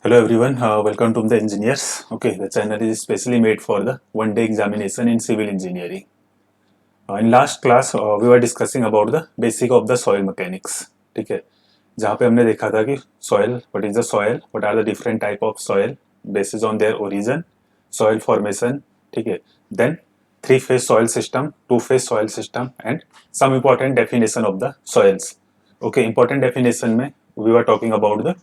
Hello everyone, welcome to the engineers. Okay, the channel is specially made for the one-day examination in civil engineering. In last class, we were discussing about the basic of the soil mechanics. ठीक है, जहाँ पे हमने देखा था कि soil, what is the soil, what are the different type of soil, basis on their origin, soil formation, ठीक है, then three-phase soil system, two-phase soil system, and some important definition of the soils. Okay, important definition में we were talking about the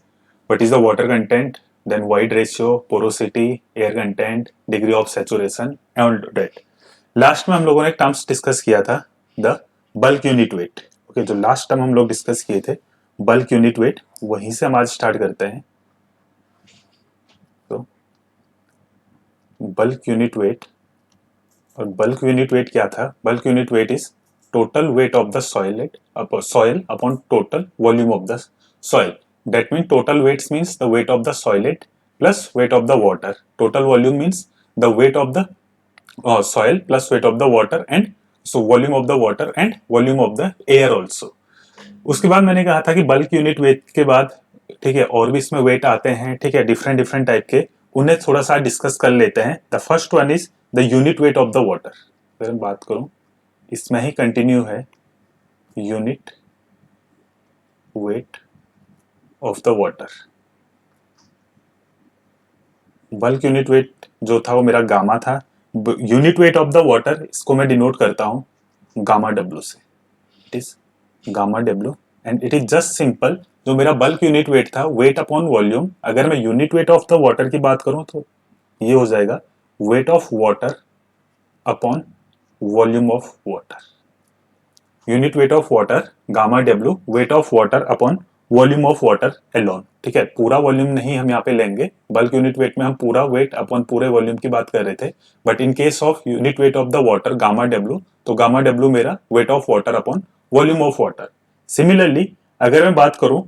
what is the water content, then void ratio, porosity, air content, degree of saturation, and that. Last में हम लोगों ने एक terms discuss किया था, the bulk unit weight. Okay, जो last term हम लोग डिस्कस किए थे, बल्क यूनिट वेट, वहीं से हम आज स्टार्ट करते हैं. तो बल्क यूनिट वेट, और बल्क यूनिट वेट क्या था? Bulk unit wait is total weight of the soil upon total volume of the soil. That means total weights means the weight of the solid plus weight of the water. Total volume means the weight of the soil plus weight of the water, and so volume of the water and volume of the air also. उसके बाद मैंने कहा था कि bulk unit wait के बाद, ठीक है, और भी इसमें वेट आते हैं, ठीक है, डिफरेंट डिफरेंट टाइप के, उन्हें थोड़ा सा डिस्कस कर लेते हैं. The first one is the unit weight of the water. अगर मैं बात करूं, इसमें ही कंटिन्यू है, unit weight of the water. Bulk unit wait जो था वो मेरा गामा था. Unit weight of the water, इसको मैं डिनोट करता हूं गामा डब्ल्यू से. It is gamma W, and it is just simple. जो मेरा बल्क यूनिट वेट था, वेट अपॉन वॉल्यूम. अगर मैं unit weight of the water की बात करूं तो ये हो जाएगा weight of water upon volume of water. Unit weight of water gamma W, weight of water upon volume of water alone. ठीक है, पूरा वॉल्यूम नहीं हम यहाँ पे लेंगे. बल्क यूनिट वेट में हम पूरा वेट अपॉन पूरे वॉल्यूम की बात कर रहे थे, but in case of unit weight of the water gamma W, तो गामा डब्ल्यू मेरा weight of water upon volume of water. Similarly अगर मैं बात करूं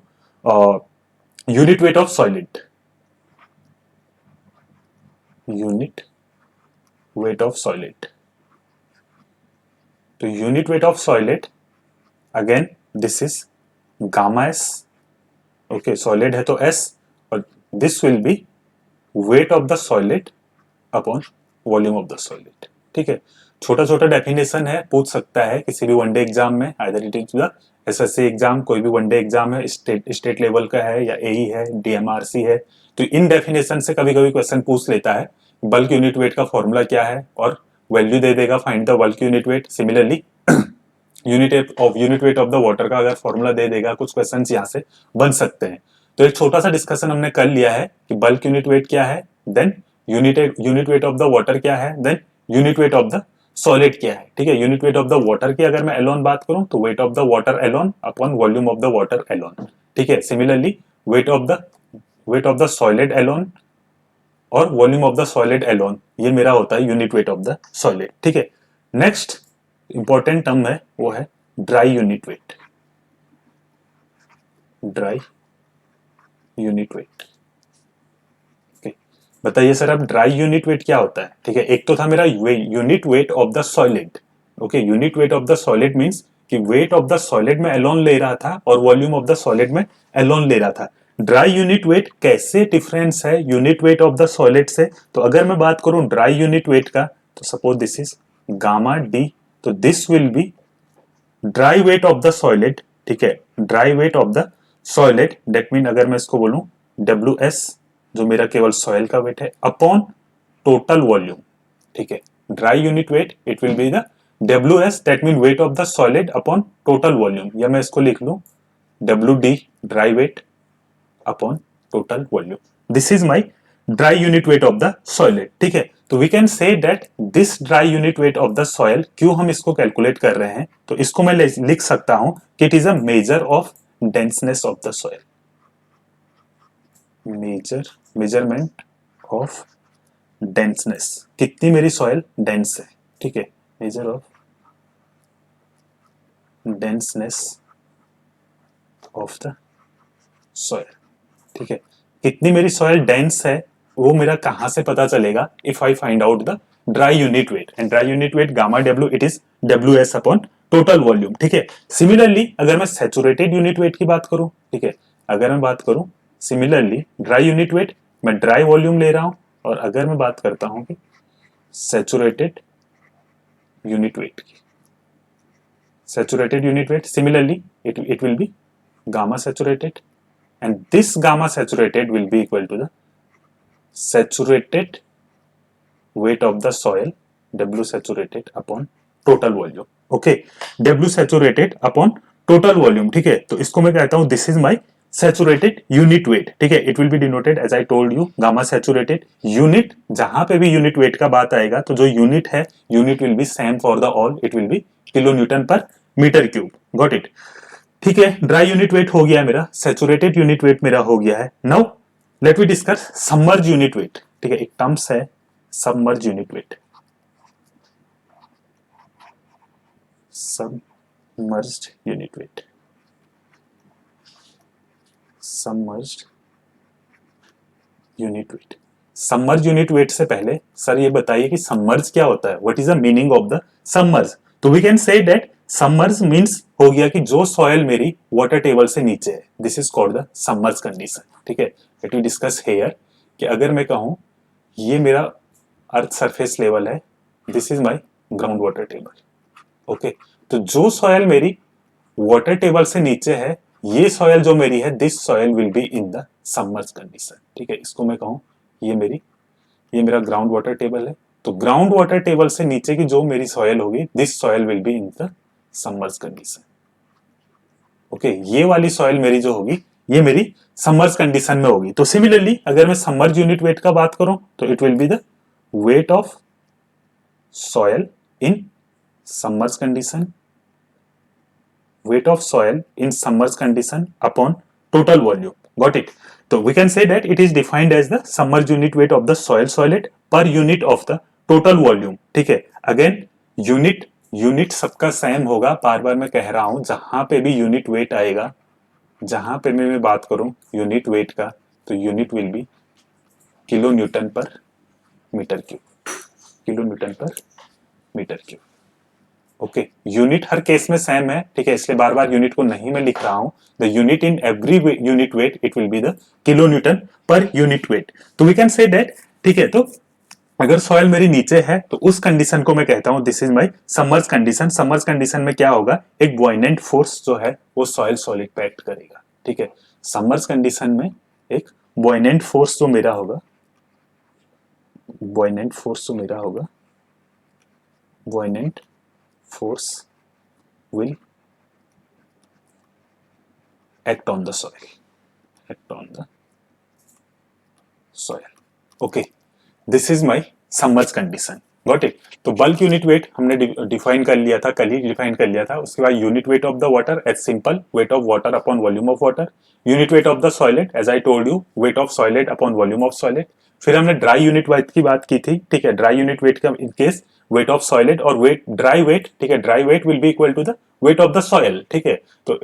unit weight of solid, unit weight of solid, तो unit weight of solid again this is gamma S. Okay, solid है तो S, और this will be weight of the solid upon volume of the solid. ठीक है, छोटा छोटा definition है, पूछ सकता है किसी भी वनडे एग्जाम में, either it is the assessee exam, कोई भी वनडे एग्जाम है, स्टेट लेवल का है या एई है, डीएमआरसी है, तो इन डेफिनेशन से कभी कभी क्वेश्चन पूछ लेता है बल्क यूनिट वेट का फॉर्मूला क्या है, और वैल्यू दे देगा, find the bulk unit wait. Similarly unit weight of the water का अगर फॉर्मूला दे देगा, कुछ क्वेश्चन यहाँ से बन सकते हैं. तो एक छोटा सा डिस्कशन हमने कर लिया है कि बल्क यूनिट वेट क्या है, then unit weight of the water क्या है, then unit weight of the solid क्या है. ठीक है, unit weight of the water की अगर मैं एलोन बात करूं तो weight of the water alone upon volume of the water alone. ठीक है, similarly weight of the solid alone और volume of the solid alone, ये मेरा होता है unit weight of the solid. ठीक है, नेक्स्ट इंपॉर्टेंट टर्म है वो है dry unit wait. Dry unit wait, बताइए सर अब ड्राई यूनिट वेट क्या होता है. ठीक है, एक तो था मेरा unit weight of the solid. Okay, unit weight of the solid means कि वेट ऑफ द सॉलिड में एलोन ले रहा था और वॉल्यूम ऑफ द सॉलिड में एलोन ले रहा था. ड्राई यूनिट वेट कैसे डिफरेंस है unit weight of the solid से? तो अगर मैं बात करूं ड्राई यूनिट वेट का, तो suppose this is gamma D, तो this will be dry weight of the solid. ठीक है, dry weight of the solid, that mean अगर मैं इसको बोलूं डब्ल्यू एस, जो मेरा केवल सॉइल का वेट है, अपॉन टोटल वॉल्यूम. ठीक है, dry unit weight it will be the W S, that mean weight of the solid upon total volume, या मैं इसको लिख लूं W D dry weight upon total volume. This is my dry unit weight of the solid. ठीक है, तो we can say that this dry unit weight of the soil, क्यों हम इसको कैलकुलेट कर रहे हैं, तो इसको मैं लिख सकता हूं कि it is a measure of denseness of the soil. Measurement of denseness, कितनी मेरी सॉइल डेंस है. ठीक है, measure of denseness of the soil. ठीक है, कितनी मेरी सॉइल डेंस है वो मेरा कहां से पता चलेगा? If I find out the dry unit wait, and dry unit weight gamma W, it is W S upon total volume. ठीक है, सिमिलरली अगर मैं सैचुरेटेड यूनिट वेट की बात करूं, ठीक है, अगर मैं बात करूं सिमिलरली ड्राई यूनिट वेट, मैं ड्राई वॉल्यूम ले रहा हूं, और अगर मैं बात करता हूं कि सैचुरेटेड यूनिट वेट की, saturated unit wait, similarly it will be gamma saturated, and this gamma saturated will be equal to the saturated weight of the soil, W saturated upon total volume. Okay, W saturated upon total volume, ठीक है, तो इसको मैं कहता हूं this is my saturated unit weight, ठीक है, it will be denoted as I told you gamma saturated unit. जहां पे भी यूनिट वेट का बात आएगा तो जो यूनिट है, unit will be same for the all, it will B kilo Newton पर मीटर क्यूब, गॉट इट। ठीक है, ड्राई यूनिट वेट हो गया मेरा, सैचुरेटेड यूनिट वेट मेरा हो गया है। Now let we discuss submerge unit weight, ठीक है, एक टर्म्स है submerge unit weight, submerged unit weight, submerged unit weight। Submerge unit weight से पहले सर ये बताइए कि सबमर्ज क्या होता है, what is the meaning of the submerge. तो we can say that submerge means हो गया कि जो सॉइल मेरी वाटर टेबल से नीचे है, this is called the submerge condition, ठीक है। लेट वी डिस्कस हियर कि अगर मैं कहूं ये मेरा अर्थ सरफेस लेवल है, this is my ground water table, okay, तो जो सॉयल मेरी वाटर टेबल से नीचे है, ये सॉयल जो मेरी है, this soil will be in the submerge condition, ठीक है। इसको मैं कहूं ये मेरा ग्राउंड वाटर टेबल है, तो ग्राउंड वाटर टेबल से नीचे की जो मेरी सॉयल होगी, this soil will be in the submerge condition, okay. ये वाली सॉयल मेरी जो होगी, ये मेरी सबमर्ज कंडीशन में होगी। तो सिमिलरली अगर मैं सबमर्ज यूनिट वेट का बात करूं तो it will be the weight of soil in submerged condition, weight of soil in submerged condition upon total volume, got it। so we can say that it is defined as the submerged unit weight of the soil solid per unit of the total volume, ठीक है। Again unit सबका same होगा, बार बार मैं कह रहा हूं, जहां पे भी यूनिट वेट आएगा, जहां पे मैं बात करूं यूनिट वेट का, तो unit will be kilo Newton पर मीटर क्यूब, किलो न्यूटन पर मीटर क्यूब, ओके। यूनिट हर केस में सेम है, ठीक है, इसलिए बार बार यूनिट को नहीं मैं लिख रहा हूं। The unit in every unit weight it will be the kilo Newton per unit weight. तो वी कैन से दैट, ठीक है, तो अगर सॉइल मेरी नीचे है तो उस कंडीशन को मैं कहता हूं this is my submerge condition. Submerge condition में क्या होगा, एक बॉयनेंट फोर्स जो है वो सॉइल सॉलिड पे एक्ट करेगा, ठीक है। सबमर्ज कंडीशन में एक बॉयनेंट फोर्स जो मेरा होगा, बॉयनेंट फोर्स जो मेरा होगा, बॉयनेंट force will act on the soil, act on the soil, okay, this is my submerged condition, got it। तो बल्क यूनिट वेट हमने डिफाइन कर लिया था, कल ही डिफाइन कर लिया था। उसके बाद unit weight of the water as simple weight of water upon volume of water, unit weight of the solid as I told you weight of solid upon volume of solid. फिर हमने dry unit weight की बात की थी, ठीक है, dry unit weight का in case weight of सॉइलेट और वेट ड्राई वेट, ठीक है, dry weight will be equal to the weight of the soil, ठीक है। तो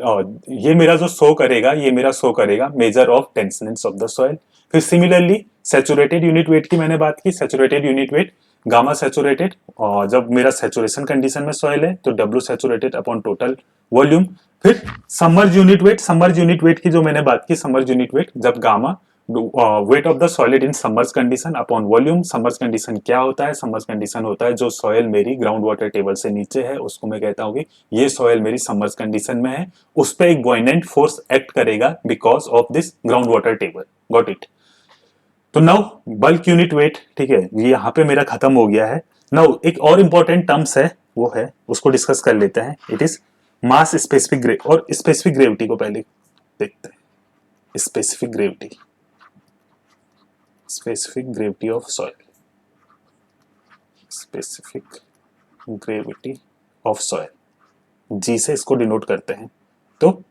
ये मेरा जो शो करेगा, ये मेरा शो करेगा measure of denseness of the soil. फिर सिमिलरली सैचुरेटेड यूनिट वेट की मैंने बात की, saturated unit weight gamma saturated, और जब मेरा सैचुरेशन कंडीशन में सॉइल है तो W saturated upon total volume. फिर सबमर्ज यूनिट वेट की जो मैंने बात की, सबमर्ज यूनिट वेट जब gamma weight of the solid in submerge condition upon volume. Submerge condition क्या होता है, सबमर्ज कंडीशन होता है जो सॉइल मेरी ग्राउंड वाटर टेबल से नीचे है, उसको मैं कहता हूँ कि ये सॉइल मेरी सबमर्ज कंडीशन में है, उस पर एक बॉयनेंट फोर्स एक्ट करेगा because of this ground water table, got it. तो नाउ बल्क यूनिट वेट, ठीक है, ये यहाँ पे मेरा खत्म हो गया है। नाउ एक और इंपॉर्टेंट टर्म्स है, वो है, उसको डिस्कस कर लेते हैं, इट इज मास स्पेसिफिक और स्पेसिफिक ग्रेविटी को पहले देखते हैं। Specific gravity, specific gravity of soil, specific gravity of soil, G से इसको डिनोट करते हैं। तो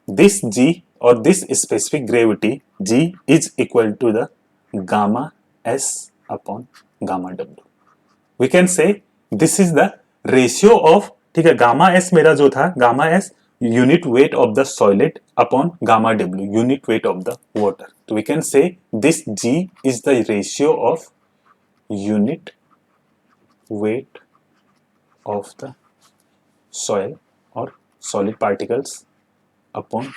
दिस जी और this specific gravity G is equal to the gamma S upon gamma W. We can say this is the ratio of, ठीक है, gamma S मेरा जो था, gamma S unit weight of the solid upon gamma W unit weight of the water. तो we can say this G is the ratio of unit weight of the soil और solid particles upon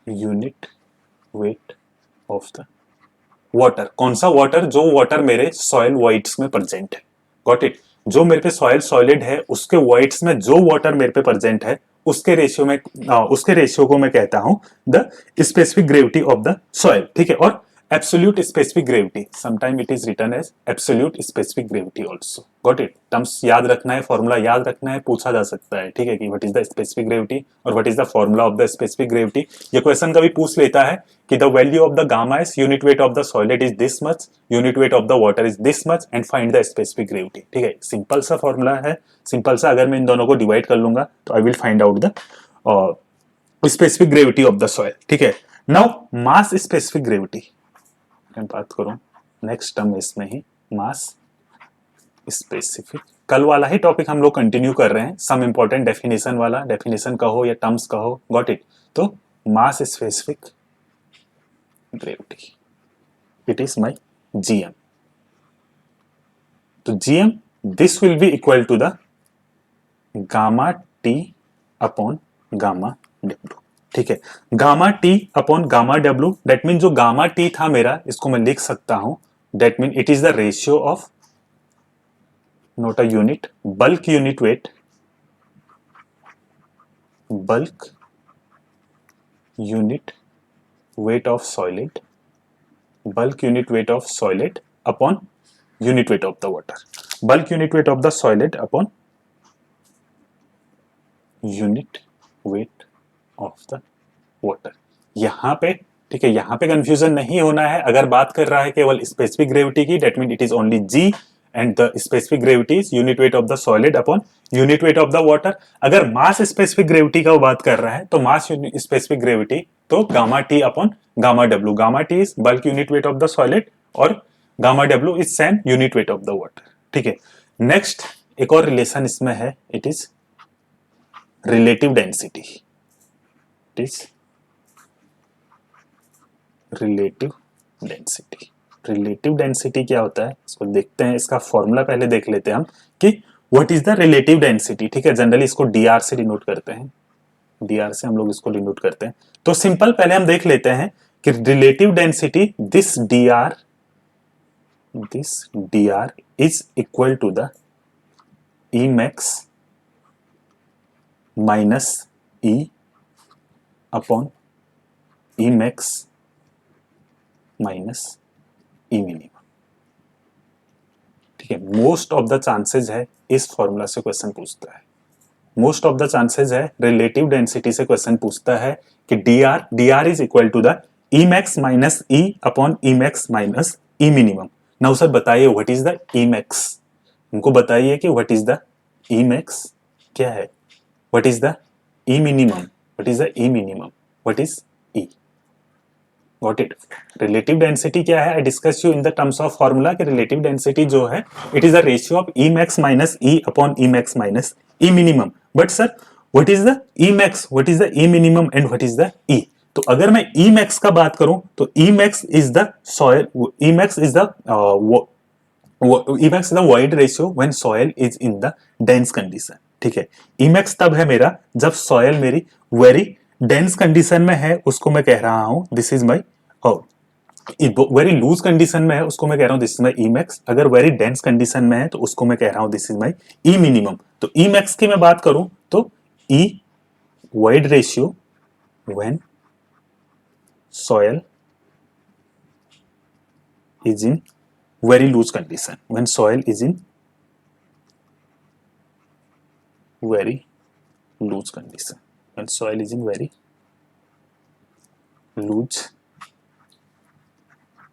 unit weight of the water. कौन सा water? जो water मेरे soil voids में present है। Got it? जो मेरे पे सॉइल सॉलिड है उसके वॉइड्स में जो वाटर मेरे पे प्रेजेंट है उसके रेशियो में उसके रेशियो को मैं कहता हूं the specific gravity of the soil. ठीक है? और absolute specific gravity, sometime it is written as absolute specific gravity also. Got it? Terms याद रखना है, फॉर्मूला याद रखना है, पूछा जा सकता है। ठीक है? कि what is the specific gravity और what is the formula of the specific gravity. ये क्वेश्चन कभी पूछ लेता है कि the value of the gamma is unit weight of the solid is this much, unit weight of the water is this much and find the specific gravity. ठीक है? Simple सा formula है, सिंपल सा। अगर मैं इन दोनों को डिवाइड कर लूंगा तो I will find out the specific gravity of the soil. ठीक है? नाउ मास स्पेसिफिक ग्रेविटी मैं बात करूं, नेक्स्ट टर्म इसमें ही मास स्पेसिफिक। कल वाला ही टॉपिक हम लोग कंटिन्यू कर रहे हैं, सम इंपॉर्टेंट डेफिनेशन वाला, डेफिनेशन कहो या टर्म्स कहो। Got it? तो mass specific gravity, it is my GM. तो GM this will be equal to the gamma T upon gamma W. ठीक है? Gamma T upon gamma W, that mean जो gamma T था मेरा, इसको मैं लिख सकता हूं, that mean it is the ratio of, not a unit, bulk unit weight, bulk unit weight of solid, bulk unit weight of solid upon unit weight of the water, bulk unit weight of the solid upon unit weight of the water। यहां पे, ठीक है, यहां पे confusion नहीं होना है। अगर बात कर रहा है केवल स्पेसिफिक ग्रेविटी की, that mean it is only G and the specific gravity is unit weight of the solid upon unit weight of the water. अगर मास स्पेसिफिक ग्रेविटी का बात कर रहा है तो मास स्पेसिफिक ग्रेविटी तो gamma T upon gamma W. Gamma T is bulk unit weight of the solid और gamma W is same unit weight of the water. ठीक है? नेक्स्ट एक और रिलेशन इसमें है, it is relative density. It is relative density. Relative density क्या होता है इसको देखते हैं, इसका फॉर्मूला पहले देख लेते हैं हम कि what is the relative density. ठीक है? जनरली इसको डीआर से डिनोट करते हैं, डीआर से हम लोग इसको डिनोट करते हैं। तो सिंपल पहले हम देख लेते हैं कि relative density this dr is equal to the E max minus E upon E max minus E minimum. ठीक है? मोस्ट ऑफ द चांसेस है इस फॉर्मूला से क्वेश्चन पूछता है, मोस्ट ऑफ द चांसेस है रिलेटिव डेंसिटी से क्वेश्चन पूछता है कि dr is equal to the E max minus E upon E max minus E minimum. Now sir बताइए what is the E max, हमको बताइए कि what is the E max क्या है, what is the E minimum, what is the E minimum, what is E. Got it? Relative density क्या है? I discuss you in the terms of formula कि relative density जो है it is the ratio of e max minus E upon E max minus E minimum. But sir what is the E max, what is the E minimum and what is the e? तो अगर मैं e max का बात करूं तो e max is the soil, e max is the E max is the void ratio when soil is in the dense condition. ठीक है? E max तब है मेरा जब सॉइल मेरी वेरी डेंस कंडीशन में है, उसको मैं कह रहा हूं this is my, very loose condition में है उसको मैं कह रहा हूं this is my e max. अगर वेरी डेंस कंडीशन में है तो उसको मैं कह रहा हूं this is my e minimum. तो ई मैक्स की मैं बात करूं तो e void ratio when soil is in very loose condition, when soil is in very loose condition, when soil is in very loose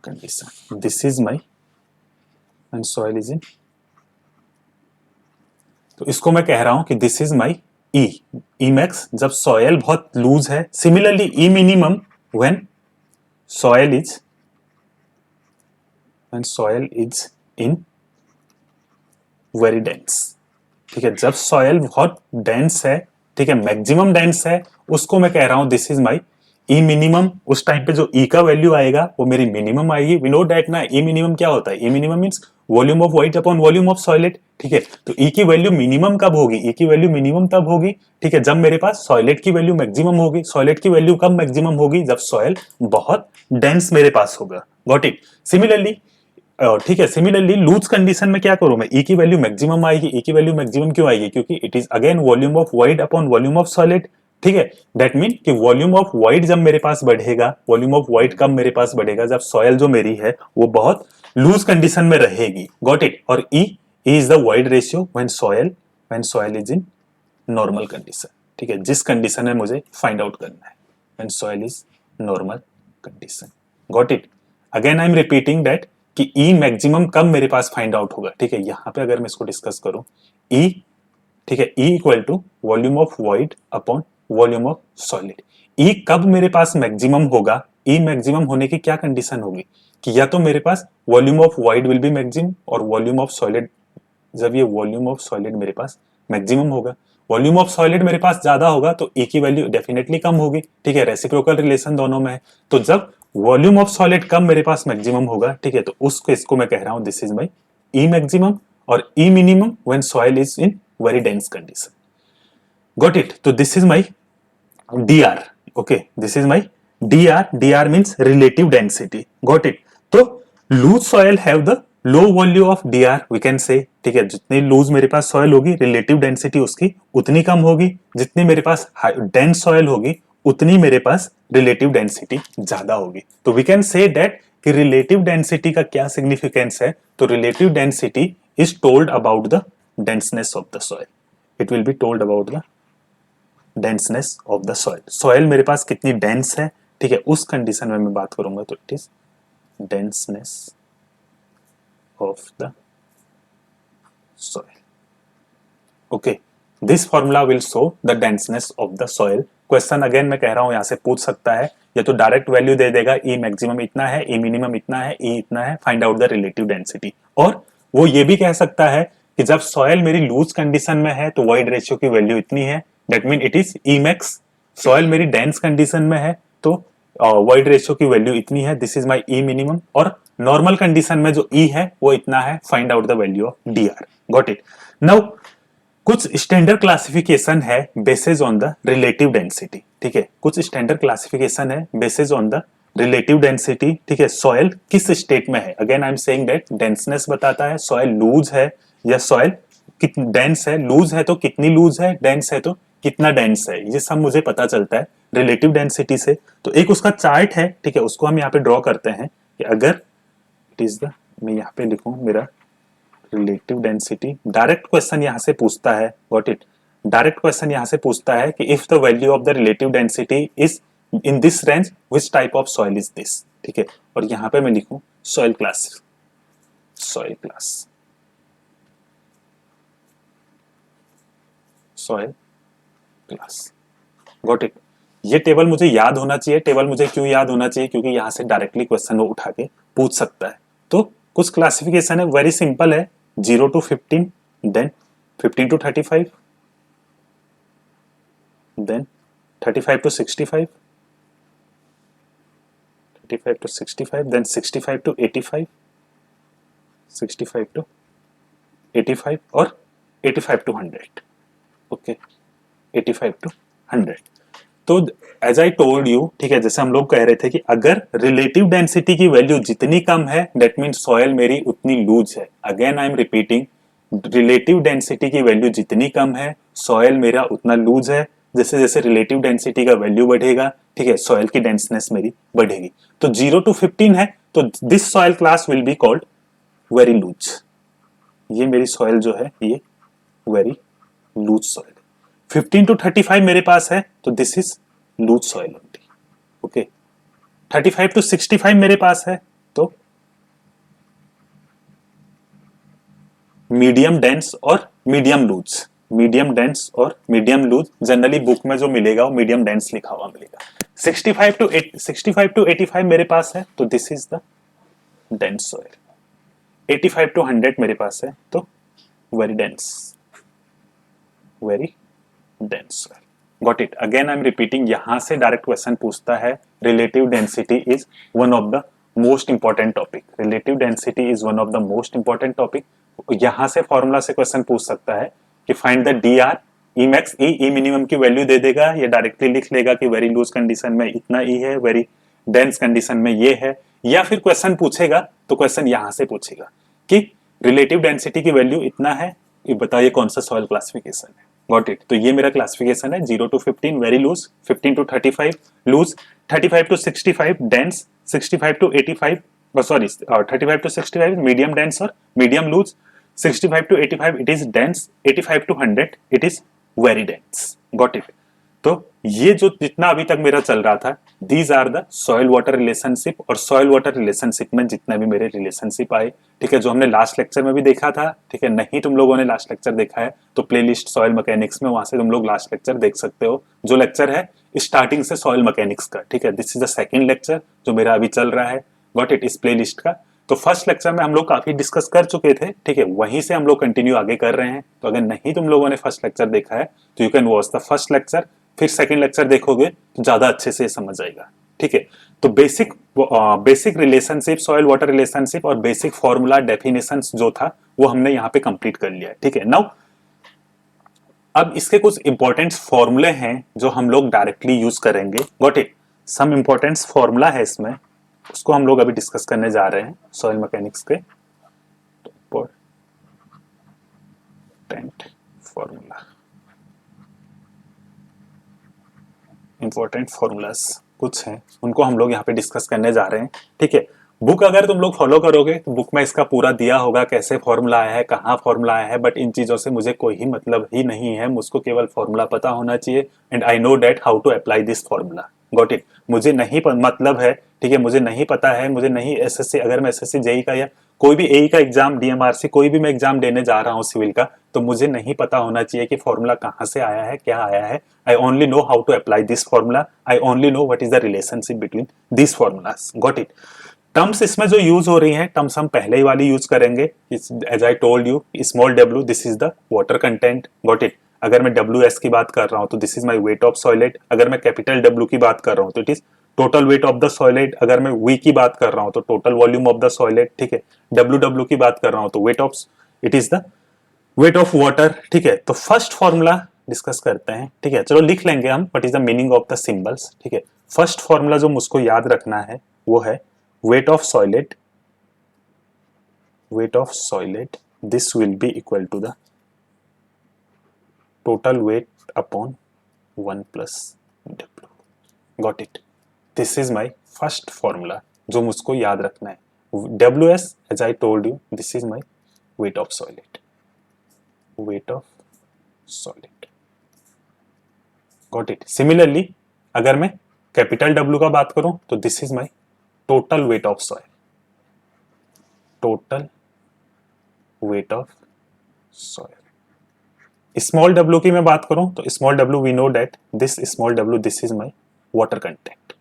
condition, this is my, when soil is in, तो इसको मैं कह रहा हूं कि this is my E, E max जब soil बहुत loose है। Similarly E minimum when soil is, when soil is in very dense। ठीक है? जब सॉयल बहुत डेंस है, ठीक है, मैक्सिमम डेंस है, उसको मैं कह रहा हूं this is my e minimum उस टाइम पे जो ई का वैल्यू आएगा वो मेरी मिनिमम आएगी। वी नो दैट ना ई मिनिमम क्या होता है, e minimum means volume of void upon volume of solid, ठीक है। तो ई की वैल्यू मिनिमम कब होगी, ई की वैल्यू मिनिमम तब होगी, ठीक है, जब मेरे पास सॉइलेट की वैल्यू मैक्सिमम होगी। सॉइलेट की वैल्यू कब मैक्सिमम होगी, जब सॉइल बहुत डेंस मेरे पास होगा। Got it. सिमिलरली ठीक है, सिमिलरली लूज कंडीशन में क्या करूं मैं, ई की वैल्यू मैक्सिमम आएगी। ई की वैल्यू मैक्सिमम क्यों आएगी, क्योंकि it is again volume of wide upon volume of solid, ठीक है। दैट मीन कि वॉल्यूम ऑफ वाइड जब मेरे पास बढ़ेगा, वॉल्यूम ऑफ वाइड कब मेरे पास बढ़ेगा, जब सॉयल जो मेरी है वो बहुत लूज कंडीशन में रहेगी। Got it. और e is the void ratio when soil is in normal condition, ठीक है, जिस कंडीशन में मुझे फाइंड आउट करना है, when soil is normal condition. Got it. Again I am repeating that कि ई मैक्सिमम कब मेरे पास फाइंड आउट होगा, ठीक है। यहां पे अगर मैं इसको डिस्कस करूं, ई, ठीक है, e equal to volume of void upon volume of solid. E कब मेरे पास मैक्सिमम होगा, ई मैक्सिमम होने की क्या कंडीशन होगी कि या तो मेरे पास volume of void will be maximum और वॉल्यूम ऑफ सॉलिड, जब ये वॉल्यूम ऑफ सॉलिड मेरे पास मैक्सिमम होगा, वॉल्यूम ऑफ सॉलिड मेरे पास ज्यादा होगा तो ई की वैल्यू डेफिनेटली कम होगी, ठीक है, रेसिप्रोकल रिलेशन दोनों में है। तो जब वॉल्यूम ऑफ सॉलिड कम मेरे पास मैक्सिमम होगा, ठीक है, तो उस केस को मैं कह रहा हूं this is my e maximum और e minimum when soil is in very dense condition. Got it. तो this is my dr, okay, this is my dr means relative density। got it। तो loose soil have the low value of dr, we can say, ठीक है, जितनी loose मेरे पास soil होगी relative density उसकी उतनी कम होगी, जितनी मेरे पास डेंस सॉयल होगी उतनी मेरे पास रिलेटिव डेंसिटी ज्यादा होगी। तो वी कैन से दैट कि रिलेटिव डेंसिटी का क्या सिग्निफिकेंस है, तो relative density is told about the denseness of the soil, it will be told about the denseness of the soil. Soil मेरे पास कितनी डेंस है, ठीक है, उस कंडीशन में मैं बात करूंगा तो it is denseness of the soil. Okay, this formula will show the denseness of the soil. Question again मैं कह रहा हूं यहां से पूछ सकता है, या तो डायरेक्ट वैल्यू दे देगा ई मैक्सिमम इतना है, ई मिनिमम इतना है, ई इतना है, find out the relative density. और वो ये भी कह सकता है कि जब सॉइल मेरी लूज कंडीशन में है तो वाइड रेशियो की वैल्यू इतनी है, that mean it is E max. Soil मेरी डेंस कंडीशन में है तो वाइड रेशियो की वैल्यू इतनी है, this is my e minimum. और नॉर्मल कंडीशन में जो ई है वो इतना है, find out the value of D R. Got it. Now कुछ स्टैंडर्ड क्लासिफिकेशन है basis on the relative density, ठीक है, कुछ स्टैंडर्ड क्लासिफिकेशन है basis on the relative density, ठीक है। सॉइल किस स्टेट में है, again I am saying that denseness बताता है सॉइल लूज है या सॉइल कितनी डेंस है, लूज है तो कितनी लूज है, डेंस है तो कितना डेंस है, ये सब मुझे पता चलता है रिलेटिव डेंसिटी से। तो एक उसका चार्ट है, ठीक है, उसको हम यहाँ पे ड्रॉ करते हैं कि अगर इट इज द, मैं यहाँ पे लिखूं मेरा रिलेटिव डेंसिटी, डायरेक्ट क्वेश्चन यहां से पूछता है, गॉट इट, डायरेक्ट क्वेश्चन यहां से पूछता है कि if the value of the relative density is in this range which type of soil is this, ठीक है, और यहां पे मैं लिखूं soil class, soil class, soil class. Got it. ये टेबल मुझे याद होना चाहिए। टेबल मुझे क्यों याद होना चाहिए, क्योंकि यहां से डायरेक्टली क्वेश्चन वो उठा के पूछ सकता है। तो कुछ क्लासिफिकेशन है, वेरी सिंपल है, 0 to 15, then 15 to 35, then 35 to 65, 35 to 65, then 65 to 85, 65 to 85 और 85 to 100, ओके, 85 to 100। तो एज आई टोल्ड यू, ठीक है, जैसे हम लोग कह रहे थे कि अगर रिलेटिव डेंसिटी की वैल्यू जितनी कम है दैट मीन सॉयल मेरी उतनी लूज है। Again I am repeating, relative density की वैल्यू जितनी कम है सॉयल मेरा उतना लूज है। जैसे जैसे रिलेटिव डेंसिटी का वैल्यू बढ़ेगा, ठीक है, सॉयल की डेंसनेस मेरी बढ़ेगी। तो 0 to 15 है तो this soil class will be called very loose. ये मेरी सॉयल जो है ये वेरी लूज सॉयल। 15 to 35 मेरे पास है तो this is loose soil only, okay. 35 to 65 मेरे पास है तो मीडियम डेंस और मीडियम लूज, मीडियम डेंस और मीडियम लूज। जनरली बुक में जो मिलेगा वो मीडियम डेंस लिखा हुआ मिलेगा। 65 to 85 मेरे पास है तो this is the dense soil. 85 to 100 मेरे पास है तो very dense, very dense soil. Got it. Again I am repeating, यहां से डायरेक्ट क्वेश्चन पूछता है relative density is one of the most important topic. Relative density is one of the most important topic. यहां से formula से question पूछ सकता है कि find the D R, E max, E minimum की वैल्यू दे देगा या डायरेक्टली लिख लेगा कि वेरी लूज कंडीशन में इतना ई है, वेरी डेंस कंडीशन में ये है, या फिर क्वेश्चन पूछेगा तो क्वेश्चन यहां से पूछेगा कि रिलेटिव डेंसिटी की वैल्यू इतना है, ये बताइए कौन सा सॉइल क्लासिफिकेशन है। Got it. तो ये मेरा क्लासिफिकेशन है 0 to 15 very loose, 15 to 35 loose, 35 to 65 dense, 65 to 85 sorry 35 to 65 medium dense और medium loose, 65 to 85 it is dense, 85 to 100 it is very dense. Got it. तो ये जो जितना अभी तक मेरा चल रहा था, these are the soil water relationship, और सॉइल वाटर रिलेशनशिप में जितने भी मेरे रिलेशनशिप आए, ठीक है, जो हमने लास्ट लेक्चर में भी देखा था, ठीक है, नहीं तुम लोगों ने लास्ट लेक्चर देखा है तो प्लेलिस्ट सॉइल मैकेनिक्स में, वहां से तुम लोग लास्ट लेक्चर देख सकते हो, जो लेक्चर है स्टार्टिंग से सॉइल मैकेनिक्स का, ठीक है। This is the second lecture जो मेरा अभी चल रहा है, गॉट इट, इस प्लेलिस्ट का। तो फर्स्ट लेक्चर में हम लोग काफी डिस्कस कर चुके थे, ठीक है, वहीं से हम लोग कंटिन्यू आगे कर रहे हैं। तो अगर नहीं तुम लोगों ने फर्स्ट लेक्चर देखा है तो you can watch the first lecture, फिर सेकंड लेक्चर देखोगे तो ज्यादा अच्छे से समझ आएगा, ठीक है। तो basic relationship, soil water relationship और बेसिक फॉर्मूला डेफिनेशंस जो था वो हमने यहाँ पे कंप्लीट कर लिया है, ठीक है। नाउ अब इसके कुछ इंपॉर्टेंट फॉर्मूले हैं जो हम लोग डायरेक्टली यूज करेंगे। Got it. Some important formula है इसमें, उसको हम लोग अभी डिस्कस करने जा रहे हैं सॉइल मैकेनिक्स के। फॉर्मूला, इंपॉर्टेंट फॉर्मूलाज कुछ हैं, उनको हम लोग यहाँ पे डिस्कस करने जा रहे हैं, ठीक है। बुक अगर तुम लोग फॉलो करोगे तो बुक में इसका पूरा दिया होगा कैसे फॉर्मूला आया है, कहाँ फॉर्मूला आया है, बट इन चीजों से मुझे कोई ही मतलब ही नहीं है, मुझको केवल फॉर्मूला पता होना चाहिए, and I know that how to apply this formula. Got it. मुझे नहीं मतलब है, ठीक है, मुझे नहीं पता है, मुझे नहीं एसएससी, अगर मैं एसएससी जेई का या कोई भी एई का एग्जाम, डीएमआरसी कोई भी मैं एग्जाम देने जा रहा हूँ सिविल का, तो मुझे नहीं पता होना चाहिए कि फॉर्मूला कहाँ से आया है, क्या आया है। I only know how to apply this formula, I only know what is the relationship between this formulas. Got it. Terms इसमें जो यूज हो रही हैं, टर्म्स हम पहले ही वाली यूज करेंगे। As I told you, small W this is the water content. Got it. अगर मैं डब्ल्यू एस की बात कर रहा हूं तो this is my weight of solid. अगर मैं कैपिटल डब्ल्यू की बात कर रहा हूं तो it is total weight of the solid. अगर मैं वी की बात कर रहा हूं तो total volume of the solid, ठीक है। डब्ल्यू डब्ल्यू की बात कर रहा हूं तो weight of, it is the weight of water, ठीक है। तो फर्स्ट फॉर्मूला डिस्कस करते हैं, ठीक है। चलो लिख लेंगे हम what is the meaning of the symbols, ठीक है। फर्स्ट फॉर्मूला जो मुझको याद रखना है वो है weight of solid, this will be equal to the total weight upon 1 plus W. Got it. This is my first formula जो मुझको याद रखना है। WS as I told you, this is my weight of solid. Got it. Similarly, अगर मैं capital W का बात करूं तो this is my total weight of soil, small w की मैं बात करूं तो small w we know that this small w this is my water content.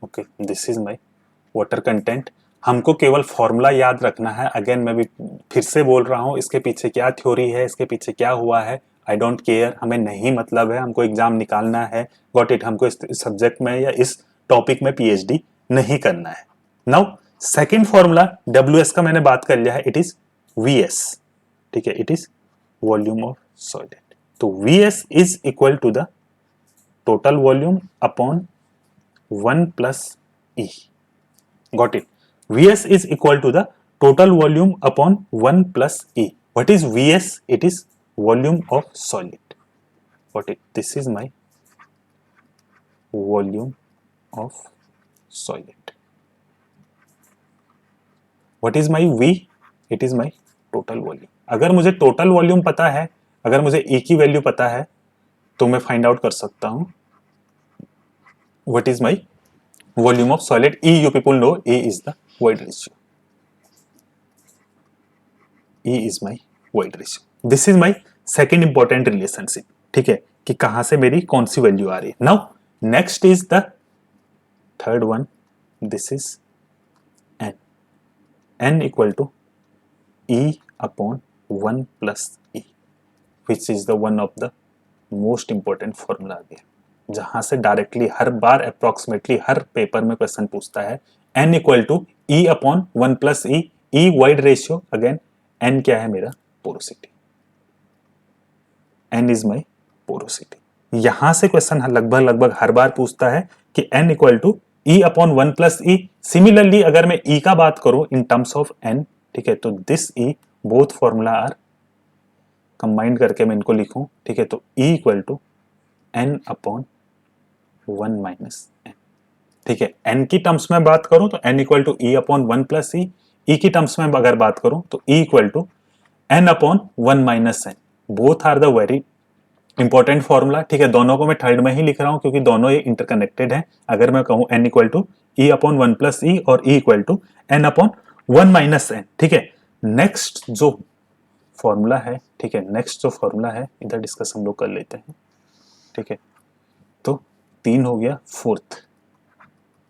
Okay, this is my water content. हमको केवल फॉर्मूला याद रखना है। अगेन मैं भी फिर से बोल रहा हूं, इसके पीछे क्या थ्योरी है, इसके पीछे क्या हुआ है, आई डोंट केयर, हमें नहीं मतलब है, हमको एग्जाम निकालना है। Got it. हमको इस सब्जेक्ट में या इस टॉपिक में पीएचडी नहीं करना है। नाउ सेकेंड फॉर्मूला WS का मैंने बात कर लिया है, इट इज VS, ठीक है, it is volume of solid. तो VS is equal to the total volume upon 1 plus E। Got it. VS is equal to the total volume upon 1 plus E. What is VS? It is volume of solid. Got it. This is my volume of solid. What is my V? It is my total volume. अगर मुझे total volume पता है, अगर मुझे E की value पता है तो मैं फाइंड आउट कर सकता हूं what is my volume of solid. E you people know, E is the void ratio. E is my void ratio. This is my second important relationship, ठीक है, कि कहां से मेरी कौन सी वैल्यू आ रही है। Now next is the third one, this is n, n equal to E upon 1 plus E, which is the one of the most important formula again. जहां से डायरेक्टली हर बार अप्रोक्सीमेटली हर पेपर में क्वेश्चन पूछता है, n equal to E upon 1 plus E, E void ratio, again n क्या है मेरा porosity, n is my porosity. यहां से क्वेश्चन लगभग लगभग हर बार पूछता है कि n equal to E upon 1 plus E. Similarly अगर मैं e का बात करूं इन टर्म्स ऑफ n, ठीक है, तो this e both formula are combined करके मैं इनको लिखूं, ठीक है, तो e equal to n upon 1 minus n, ठीक है। n की टर्म्स में बात करूं तो n equal to e upon 1 plus E, e की टर्म्स में अगर बात करूं तो e equal to n upon 1 minus n। Both are the very important formula, ठीक है। दोनों को मैं थर्ड में ही लिख रहा हूं क्योंकि दोनों ये इंटरकनेक्टेड हैं। अगर मैं कहूं n equal to e upon 1 plus e और e equal to n upon 1 minus n, ठीक है। नेक्स्ट जो फॉर्मूला है, ठीक है, नेक्स्ट जो फॉर्मूला है इधर डिस्कस हम लोग कर लेते हैं, ठीक है। तो 3 हो गया, fourth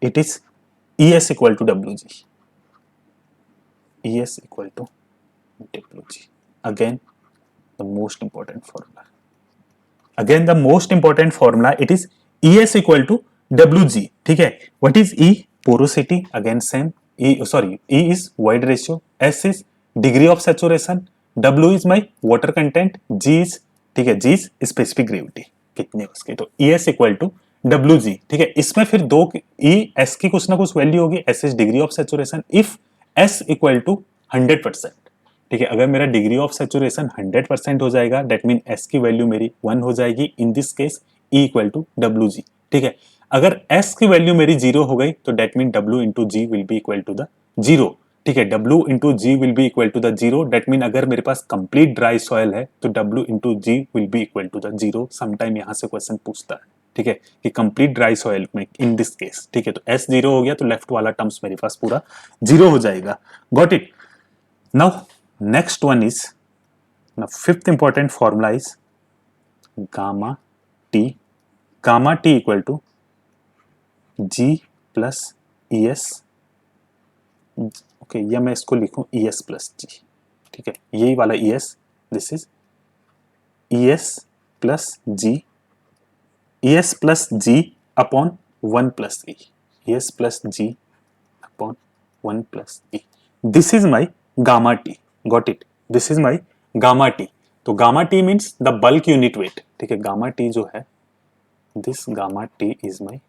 it is ES equal to WG, ES equal to WG। Again the most important formula, again the most important formula, it is ES equal to WG, ठीक है। What is E? Porosity, again same, E is void ratio, S is degree of saturation, W is my water content, G is, ठीक है, G is specific gravity, कितने उसके, तो ES equal to WG, ठीक है। इसमें फिर दो E S की कुछ ना कुछ वैल्यू होगी, S is degree of saturation, if S equal to 100%, ठीक है। अगर मेरा डिग्री ऑफ सैचुरेशन 100% हो जाएगा, दैट मीन S की वैल्यू मेरी 1 हो जाएगी, in this case E equal to WG, ठीक है। अगर S की वैल्यू मेरी 0 हो गई तो that mean W into G will be equal to the 0, ठीक है। W into G will be equal to the 0, that mean अगर मेरे पास कंप्लीट ड्राई सॉइल है तो W into G will be equal to the 0। Sometime यहां से question पूछता है, ठीक है, कि कंप्लीट ड्राई सॉइल में इन दिस केस, ठीक है, तो S 0 हो गया तो लेफ्ट वाला टर्म्स मेरे पास पूरा 0 हो जाएगा। Got it? Now next one is, now fifth important formula is gamma t, gamma t equal to G plus ES, okay, या मैं इसको लिखूं ES plus G, ठीक है, यही वाला ES, this is ES plus G, ES plus G upon 1 plus E, ES plus G upon 1 plus E, this is my gamma t. Got it? This is my gamma t. तो gamma t means the bulk unit weight, ठीक है। Gamma t जो है, this gamma T is my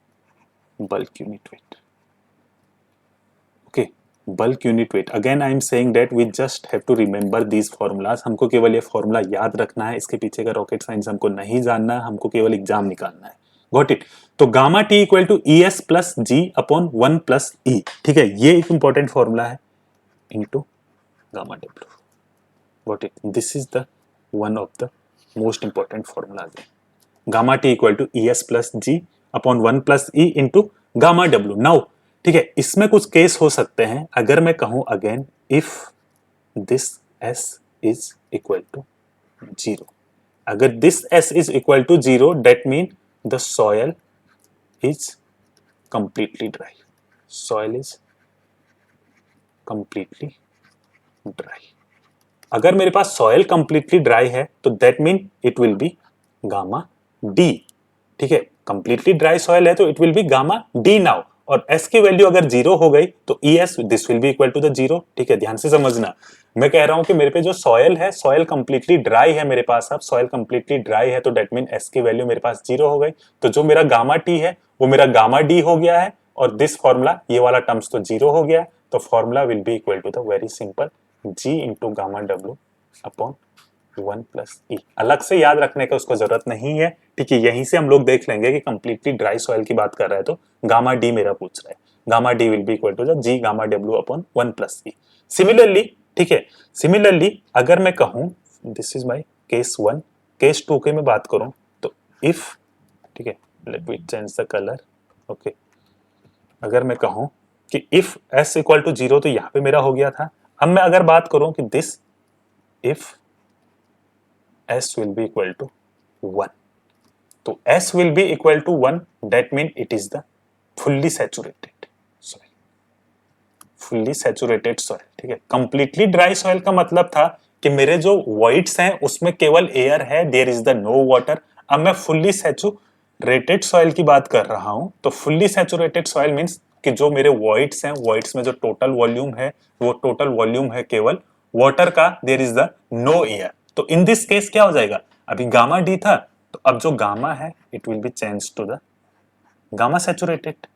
bulk unit weight, okay, bulk unit weight. Again I am saying that we just have to remember these formulas. हमको केवल ये formula याद रखना है, इसके पीछे का रॉकेट साइंस हमको नहीं जानना है, हमको केवल एग्जाम निकालना है। Got it? तो gamma t equal to ES plus G upon 1 plus E, ठीक है, ये एक इंपॉर्टेंट फॉर्मूला है, into gamma W. Got it? This is the one of the most important formulas. Gamma T equal to ES plus G upon 1 plus E into gamma W. Now, ठीक है, इसमें कुछ case हो सकते हैं। अगर मैं कहूं again, if this S is equal to 0, अगर this S is equal to 0, that mean the soil is completely dry. Soil is completely dry. अगर मेरे पास सॉइल कंप्लीटली ड्राई है तो that mean it will be gamma D, ठीक है। Completely dry soil है तो it will be gamma D now, और एस की वैल्यू अगर 0 हो गई तो ES this will be equal to the 0, ठीक है। ध्यान से समझना, मैं कह रहा हूं कि मेरे पे जो सॉइल है, सॉइल कंप्लीटली ड्राई है मेरे पास, अब सॉइल कंप्लीटली ड्राई है तो दैट मीन एस की वैल्यू मेरे पास 0 हो गई, तो जो मेरा गामा टी है वो मेरा गामा डी हो गया है, और दिस फॉर्मूला, ये वाला टर्म्स तो 0 हो गया, तो formula will be equal to the very simple G into gamma W upon 1 plus E। अलग से याद रखने का उसको जरूरत नहीं है, ठीक है। यहीं से हम लोग देख लेंगे कि कंप्लीटली ड्राई सॉइल की बात कर रहा है तो गामा डी मेरा पूछ रहा है, gamma D will be equal to the G gamma W upon 1 plus E। Similarly, ठीक है, सिमिलरली अगर मैं कहूं, this is my case 1, case 2 की मैं बात करूं तो इफ, ठीक है, let me change the colour, okay, अगर मैं कहूं कि इफ S इक्वल टू 0 तो यहां पे मेरा हो गया था। अब मैं अगर बात करूं कि this if S will be equal to 1, तो S will be equal to 1, that mean it is the fully saturated soil, fully saturated soil, ठीक है। कंप्लीटली ड्राई सॉइल का मतलब था कि मेरे जो वॉइड्स हैं उसमें केवल एयर है, there is the no water. अब मैं फुल्ली रेटेड सॉइल की बात कर रहा हूं तो फुल्ली सैचुरेटेड सॉइल मींस कि जो मेरे वॉइड्स हैं, वॉइड्स में जो टोटल वॉल्यूम है वो टोटल वॉल्यूम है केवल वाटर का, there is the no air. तो इन दिस केस क्या हो जाएगा, अभी गामा डी था तो अब जो गामा है it will be change to the gamma saturated.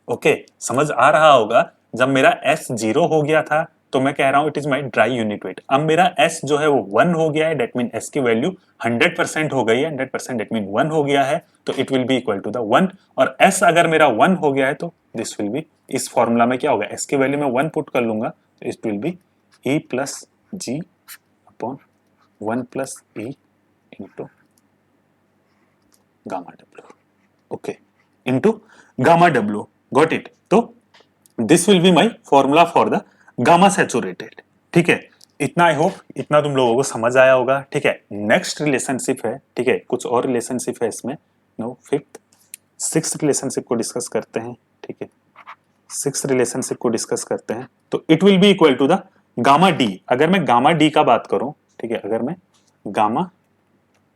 Okay, समझ आ रहा होगा। जब मेरा एस 0 हो गया था तो मैं कह रहा हूं it is my dry unit wait. अब मेरा एस जो है वो 1 हो गया है, डेट मीन एस की वैल्यू 100% हो गई है, 100% डेट मीन 1 हो गया है, तो it will be equal to the 1। और एस अगर मेरा 1 हो गया है तो दिस विल बी, इस फॉर्मूला में क्या होगा, एस की वैल्यू में 1 पुट कर लूंगा तो it will be E plus G upon 1 plus E into gamma W. Okay, into gamma W, got it. तो this will be my formula for the gamma saturated. ठीक है, इतना आई होप इतना तुम लोगों को समझ आया होगा। ठीक है, नेक्स्ट रिलेशनशिप है, ठीक है, कुछ और रिलेशनशिप है इसमें। नो, फिफ्थ सिक्स्थ रिलेशनशिप को डिस्कस करते हैं। ठीक है, सिक्स्थ रिलेशनशिप को डिस्कस करते हैं। तो it will be equal to the gamma D. अगर मैं गामा डी का बात करूं, ठीक है, अगर मैं गामा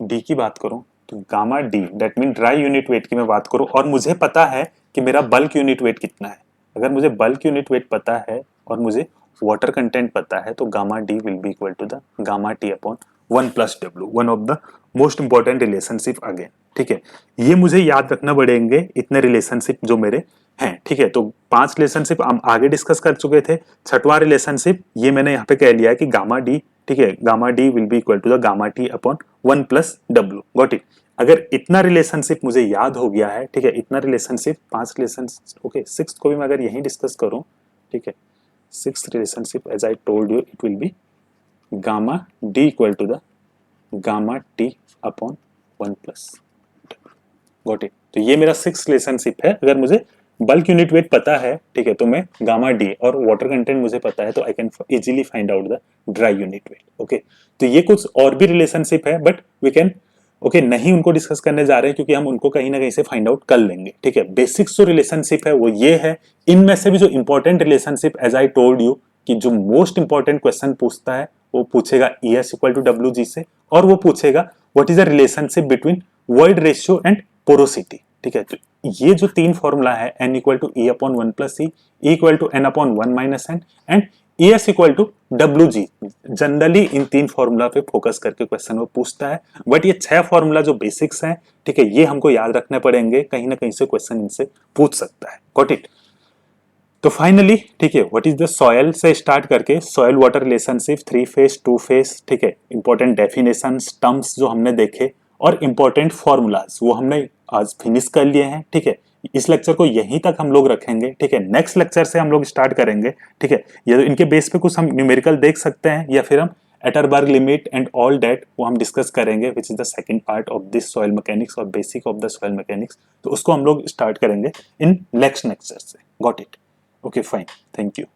डी की बात करूं तो gamma D that mean dry unit weight की मैं बात करूं और मुझे पता है कि मेरा बल्क यूनिट वेट कितना है। अगर मुझे बल्क यूनिट वेट पता है और मुझे वाटर कंटेंट पता है तो gamma D will be equal to the gamma T upon 1 plus W, one of the most important relationship again. ठीक है, ये मुझे याद रखना पड़ेंगे इतने रिलेशनशिप जो मेरे हैं। ठीक है, तो 5 रिलेशनशिप हम आगे डिस्कस कर चुके थे। छठवां रिलेशनशिप ये मैंने यहाँ पे कह लिया है कि गामा डी, ठीक है, gamma D will be equal to the gamma T upon 1 plus W, got it. अगर इतना रिलेशनशिप मुझे याद हो गया है, ठीक है, इतना रिलेशनशिप 5 रिलेशनशिप, ओके, सिक्स्थ को भी मैं अगर यहीं डिस्कस करूं, ठीक है, sixth relationship as I told you it will be gamma D equal to the gamma T upon 1 plus, got it. तो ये मेरा सिक्स रिलेशनशिप है। अगर मुझे बल्क यूनिट वेट पता है, ठीक है, तो मैं गामा डी और वाटर कंटेंट मुझे पता है तो I can easily find out the dry unit weight. Okay, तो ये कुछ और भी रिलेशनशिप है बट वी कैन, ओके, नहीं उनको डिस्कस करने जा रहे हैं क्योंकि हम उनको कहीं ना कहीं से फाइंड आउट कर लेंगे। ठीक है, बेसिक्स जो रिलेशनशिप है वो ये है। इनमें से भी जो important relationship as I told you कि जो मोस्ट इंपॉर्टेंट क्वेश्चन पूछता है वो पूछेगा E S equal to W G से, और वो पूछेगा what is the relationship between void ratio and porosity. ठीक है, तो ये जो 3 फॉर्मूला है n equal to E upon 1 plus C, E equal to n upon 1 minus N and E S equal to W G, generally in 3 formula पे focus करके question वो पूछता है। बट ये 6 फॉर्मूला जो बेसिक्स हैं, ठीक है, ये हमको याद रखने पड़ेंगे, कहीं ना कहीं से क्वेश्चन इनसे पूछ सकता है, गॉट इट। तो फाइनली, ठीक है, व्हाट इज द सॉयल से स्टार्ट करके soil water relationship, 3 phase 2 phase, ठीक है, इंपॉर्टेंट डेफिनेशंस, टर्म्स जो हमने देखे और इंपॉर्टेंट फॉर्मूलाज वो हमने आज फिनिश कर लिए हैं। ठीक है, इस लेक्चर को यहीं तक हम लोग रखेंगे। ठीक है, नेक्स्ट लेक्चर से हम लोग स्टार्ट करेंगे। ठीक है, ये इनके बेस पे कुछ हम न्यूमेरिकल देख सकते हैं या फिर हम Atterberg limit and all that वो हम डिस्कस करेंगे, which is the second part of this soil mechanics और basic of the soil mechanics. तो उसको हम लोग स्टार्ट करेंगे इन नेक्स्ट लेक्चर से, got it. Okay, fine. Thank you.